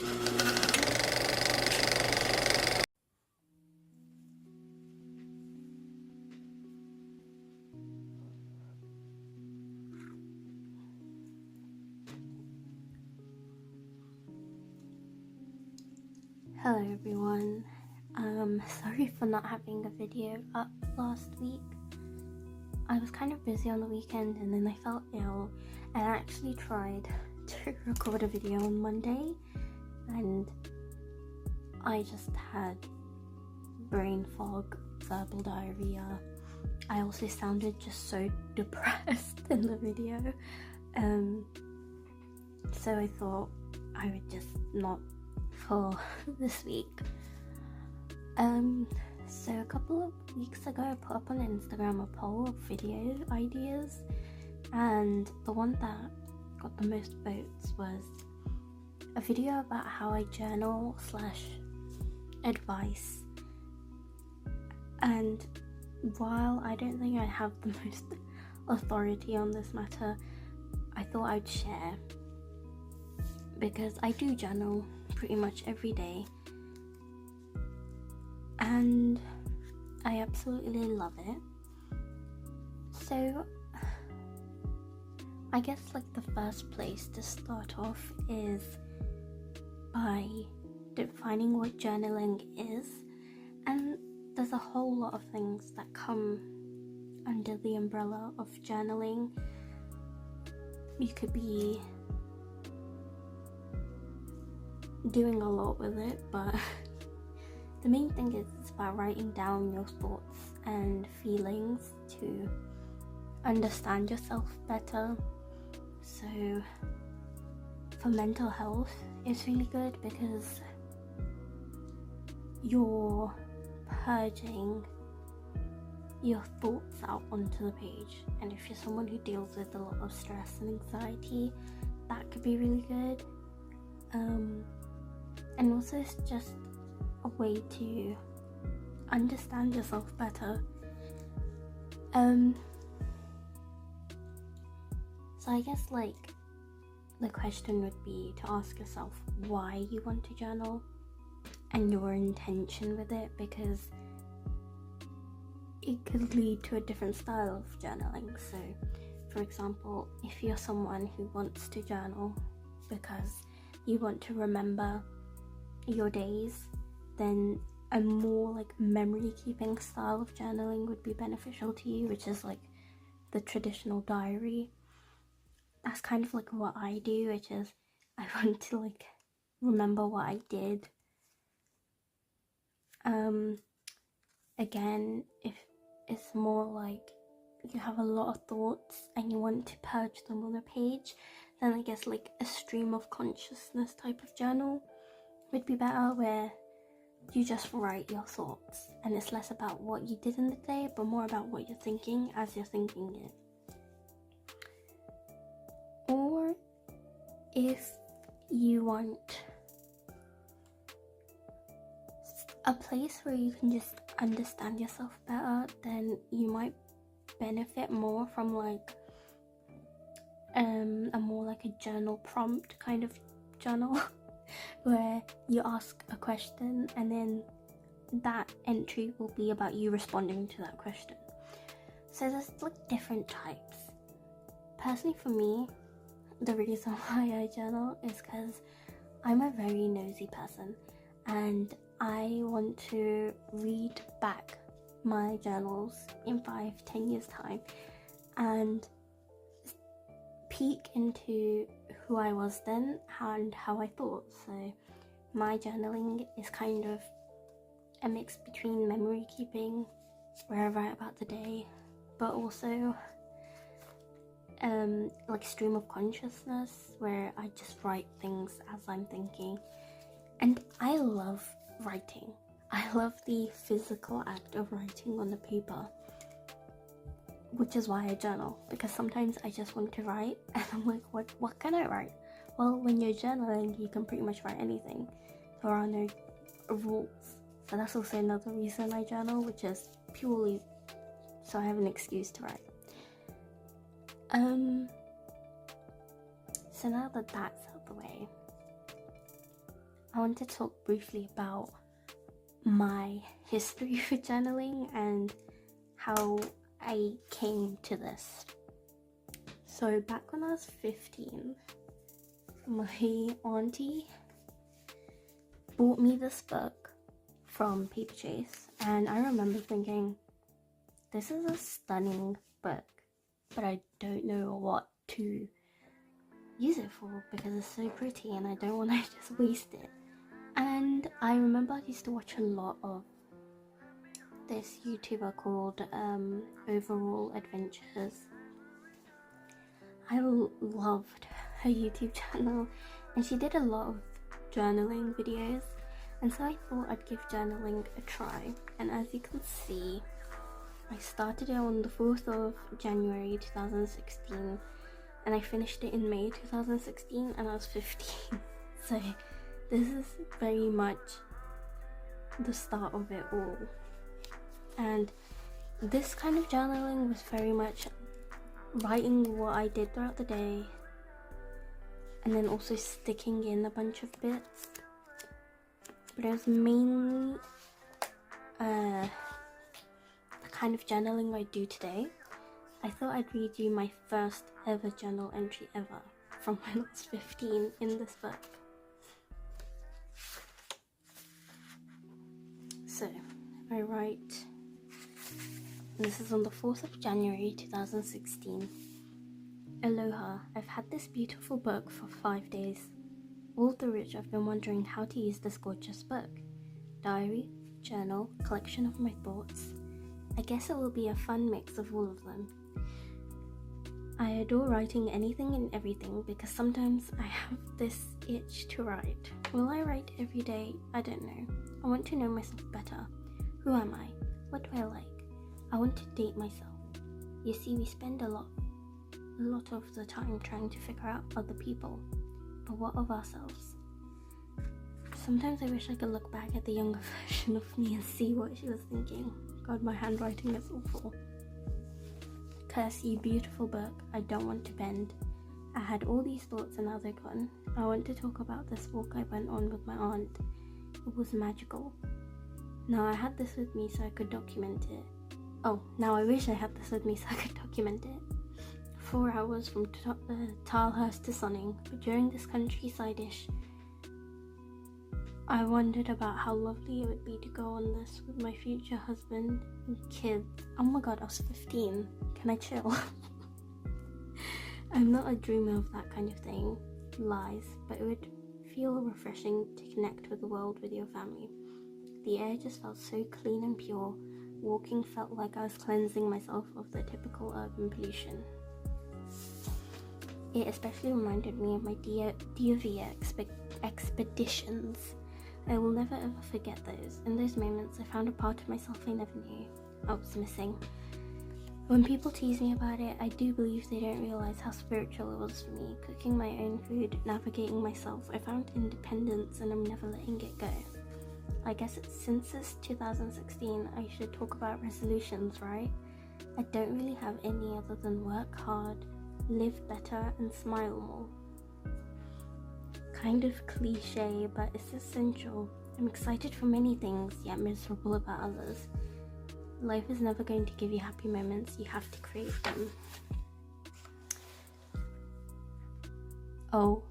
Hello everyone, sorry for not having a video up last week. I was kind of busy on the weekend and then I felt ill and I actually tried to record a video on Monday and I just had brain fog, verbal diarrhea. I also sounded just so depressed in the video, so I thought I would just not for this week. So a couple of weeks ago I put up on Instagram a poll of video ideas, and the one that got the most votes was a video about how I journal / advice. And while I don't think I have the most authority on this matter, I thought I'd share, because I do journal pretty much every day and I absolutely love it. So I guess like the first place to start off is by defining what journaling is, and there's a whole lot of things that come under the umbrella of journaling. You could be doing a lot with it, but the main thing is it's about writing down your thoughts and feelings to understand yourself better. So for mental health it's really good because you're purging your thoughts out onto the page, and if you're someone who deals with a lot of stress and anxiety, that could be really good. And also it's just a way to understand yourself better. So I guess like the question would be to ask yourself why you want to journal and your intention with it, because it could lead to a different style of journaling. So for example, if you're someone who wants to journal because you want to remember your days, then a more like memory keeping style of journaling would be beneficial to you, which is like the traditional diary. That's kind of like what I do, which is I want to like remember what I did. Again, if it's more like you have a lot of thoughts and you want to purge them on a page, then I guess like a stream of consciousness type of journal would be better, where you just write your thoughts and it's less about what you did in the day but more about what you're thinking as you're thinking it. Or if you want a place where you can just understand yourself better, then you might benefit more from like a more like a journal prompt kind of journal where you ask a question and then that entry will be about you responding to that question. So there's like different types. Personally for me, the reason why I journal is because I'm a very nosy person and I want to read back my journals in 5-10 years time and peek into who I was then and how I thought. So my journaling is kind of a mix between memory keeping, where I write about the day, but also like stream of consciousness, where I just write things as I'm thinking. And I love writing. I love the physical act of writing on the paper, which is why I journal, because sometimes I just want to write and I'm like, what can I write? Well, when you're journaling, you can pretty much write anything. There are no rules. So that's also another reason I journal, which is purely so I have an excuse to write. So now that that's out the way, I want to talk briefly about my history with journaling and how I came to this. So back when I was 15, my auntie bought me this book from Paperchase, and I remember thinking, this is a stunning book, but I don't know what to use it for because it's so pretty and I don't want to just waste it. And I remember I used to watch a lot of this YouTuber called Overall Adventures. I loved her YouTube channel, and she did a lot of journaling videos, and so I thought I'd give journaling a try. And as you can see, I started it on the 4th of January 2016 and I finished it in May 2016, and I was 15. So this is very much the start of it all. And this kind of journaling was very much writing what I did throughout the day and then also sticking in a bunch of bits. But it was mainly the kind of journaling I do today. I thought I'd read you my first ever journal entry ever from when I was 15 in this book. So I write, and this is on the 4th of January 2016. Aloha, I've had this beautiful book for 5 days. All through which I've been wondering how to use this gorgeous book. Diary, journal, collection of my thoughts. I guess it will be a fun mix of all of them. I adore writing anything and everything because sometimes I have this itch to write. Will I write every day? I don't know. I want to know myself better. Who am I? What do I like? I want to date myself. You see, we spend a lot of the time trying to figure out other people, but what of ourselves? Sometimes I wish I could look back at the younger version of me and see what she was thinking. God, my handwriting is awful. Curse you, beautiful book. I don't want to bend. I had all these thoughts and now they're gone. I want to talk about this walk I went on with my aunt. It was magical. Now I had this with me so I could document it. Oh, now I wish I had this with me so I could document it. 4 hours from Tilehurst to Sonning, but during this countryside-ish, I wondered about how lovely it would be to go on this with my future husband and kids. Oh my god, I was 15. Can I chill? I'm not a dreamer of that kind of thing. Lies. But it would feel refreshing to connect with the world with your family. The air just felt so clean and pure. Walking felt like I was cleansing myself of the typical urban pollution. It especially reminded me of my DOV expeditions. I will never ever forget those. In those moments, I found a part of myself I never knew I was missing. When people tease me about it, I do believe they don't realize how spiritual it was for me. Cooking my own food, navigating myself, I found independence and I'm never letting it go. I guess since it's 2016, I should talk about resolutions, right? I don't really have any other than work hard, live better, and smile more. Kind of cliche, but it's essential. I'm excited for many things, yet miserable about others. Life is never going to give you happy moments, you have to create them. Oh,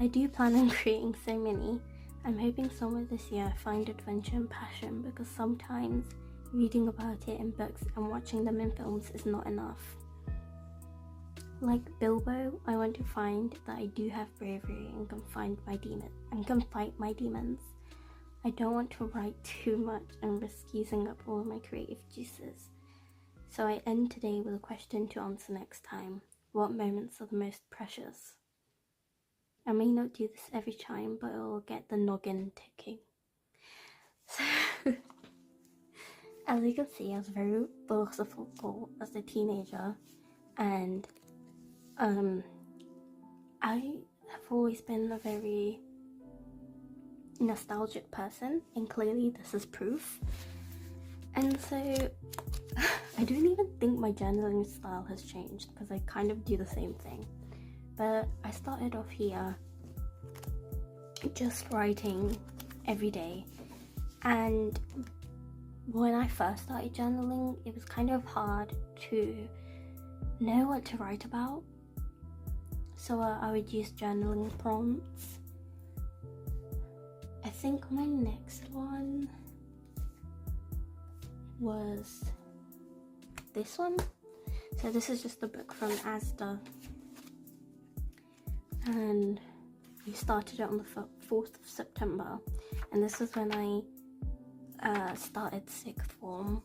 I do plan on creating so many. I'm hoping somewhere this year I find adventure and passion, because sometimes reading about it in books and watching them in films is not enough. Like Bilbo, I want to find that I do have bravery and can fight my demons. I don't want to write too much and risk using up all of my creative juices. So I end today with a question to answer next time. What moments are the most precious? I may not do this every time, but it will get the noggin ticking. So, as you can see, I was very philosophical as a teenager, and I have always been a very nostalgic person, and clearly this is proof. And so I don't even think my journaling style has changed, because I kind of do the same thing. But I started off here just writing every day. And when I first started journaling, it was kind of hard to know what to write about. So I would use journaling prompts. I think my next one was this one. So this is just a book from Asda, and we started it on the 4th of September, and this is when I started sixth form.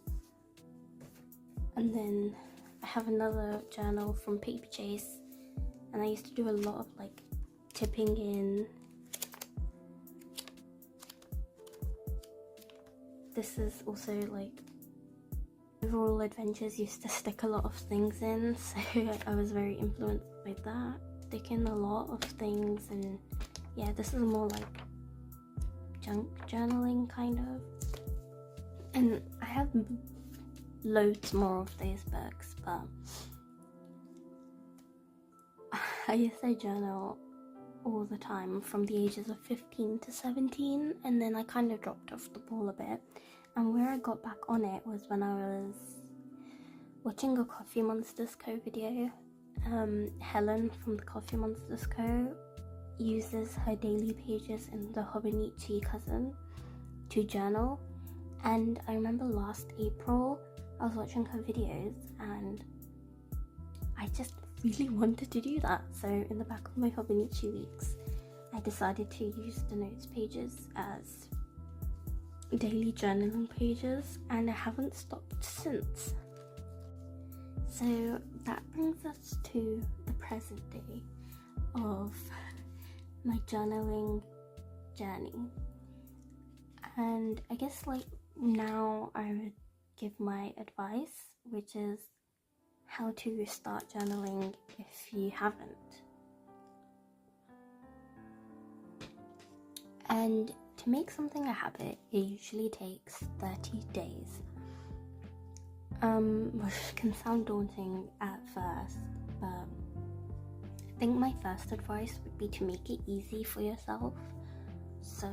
And then I have another journal from Paperchase, and I used to do a lot of like tipping in. This is also like Overall Adventures, used to stick a lot of things in, so I was very influenced by that, sticking a lot of things. And yeah, this is more like junk journaling kind of, and I have loads more of these books, but I used to journal all the time from the ages of 15 to 17, and then I kind of dropped off the ball a bit. And where I got back on it was when I was watching a Coffee Monsters Co video. Helen from the Coffee Monsters Co uses her daily pages in the Hobonichi Cousin to journal, and I remember last April I was watching her videos and I just really wanted to do that. So in the back of my Hobonichi weeks, I decided to use the notes pages as daily journaling pages, and I haven't stopped since. So that brings us to the present day of my journaling journey. And I guess like now I would give my advice, which is how to start journaling if you haven't. And to make something a habit, it usually takes 30 days. Which can sound daunting at first, but I think my first advice would be to make it easy for yourself. So,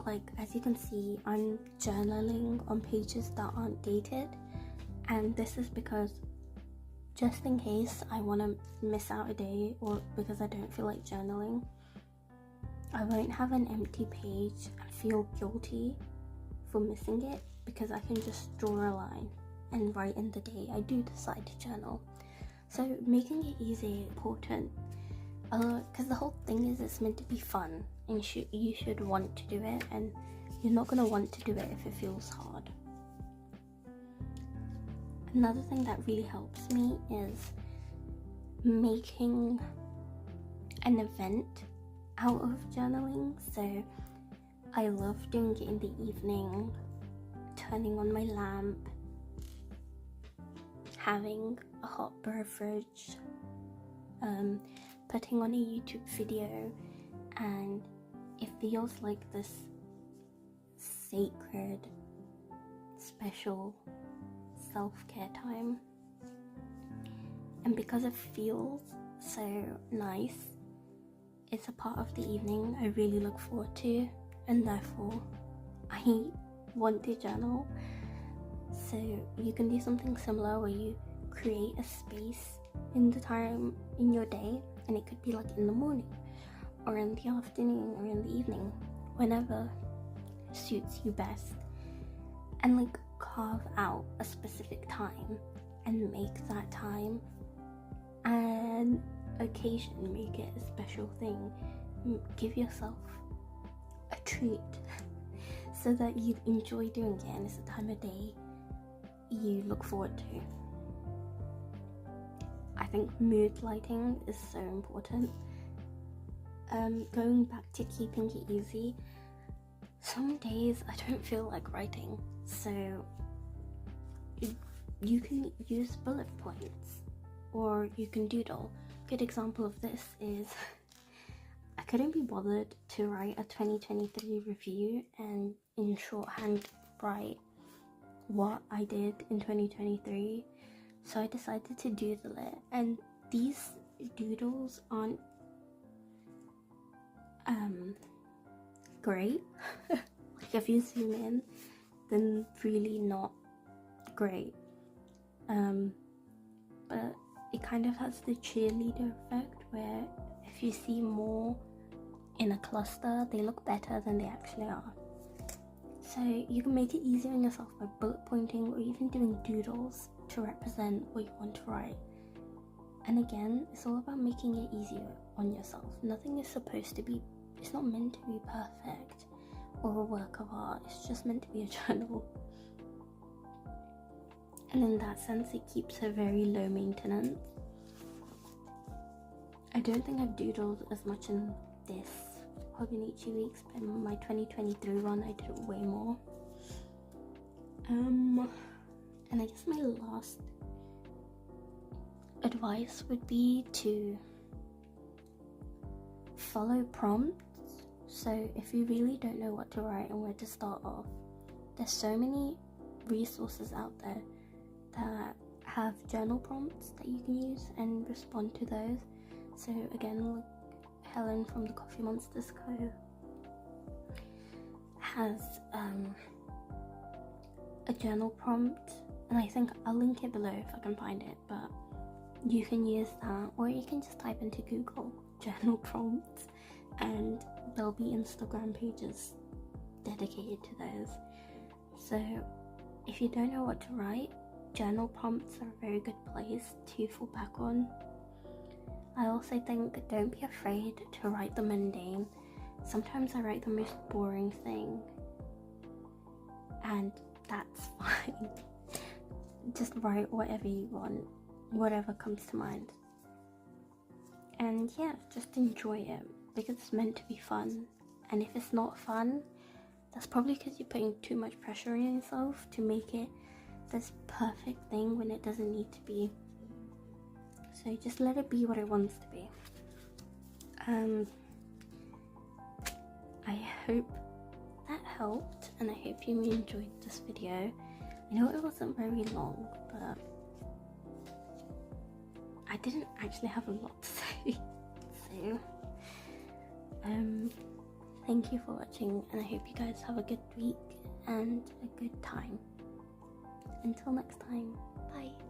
like, as you can see, I'm journaling on pages that aren't dated, and this is because just in case I want to miss out a day, or because I don't feel like journaling, I won't have an empty page and feel guilty for missing it, because I can just draw a line and write in the day I do decide to journal. So making it easy is important, because the whole thing is it's meant to be fun, and you should want to do it, and you're not going to want to do it if it feels hard. Another thing that really helps me is making an event out of journaling. So I love doing it in the evening, turning on my lamp, having a hot beverage, putting on a YouTube video, and it feels like this sacred, special self-care time. And because it feels so nice, it's a part of the evening I really look forward to, and therefore I want to journal. So you can do something similar where you create a space in the time in your day, and it could be like in the morning or in the afternoon or in the evening, whenever suits you best, and like carve out a specific time and make that time an occasion, make it a special thing, give yourself a treat so that you enjoy doing it, and it's a time of day you look forward to. I think mood lighting is so important. Going back to keeping it easy, some days I don't feel like writing, so you can use bullet points or you can doodle. A good example of this is I couldn't be bothered to write a 2023 review and in shorthand write what I did in 2023, so I decided to doodle it. And these doodles aren't great. Like if you zoom in, then really not great. But it kind of has the cheerleader effect where if you see more in a cluster, they look better than they actually are. So you can make it easier on yourself by bullet pointing or even doing doodles to represent what you want to write. And again, it's all about making it easier on yourself. Nothing is supposed to be, it's not meant to be perfect or a work of art. It's just meant to be a journal. And in that sense, it keeps it very low maintenance. I don't think I've doodled as much in this Hobonichi weeks, but in my 2023 one, I did way more. And I guess my last advice would be to follow prompts. So if you really don't know what to write and where to start off, there's so many resources out there that have journal prompts that you can use and respond to those. So again, like Helen from the Coffee Monsters Co. has a journal prompt, and I think I'll link it below if I can find it, but you can use that, or you can just type into Google journal prompts and there'll be Instagram pages dedicated to those. So if you don't know what to write, journal prompts are a very good place to fall back on. I also think don't be afraid to write the mundane. Sometimes I write the most boring thing, and that's fine. Just write whatever you want, whatever comes to mind. And yeah, just enjoy it because it's meant to be fun. And if it's not fun, that's probably because you're putting too much pressure on yourself to make it this perfect thing when it doesn't need to be. So just let it be what it wants to be. I hope that helped, and I hope you enjoyed this video. I know it wasn't very long, but I didn't actually have a lot to say. So thank you for watching, and I hope you guys have a good week and a good time. Until next time, bye.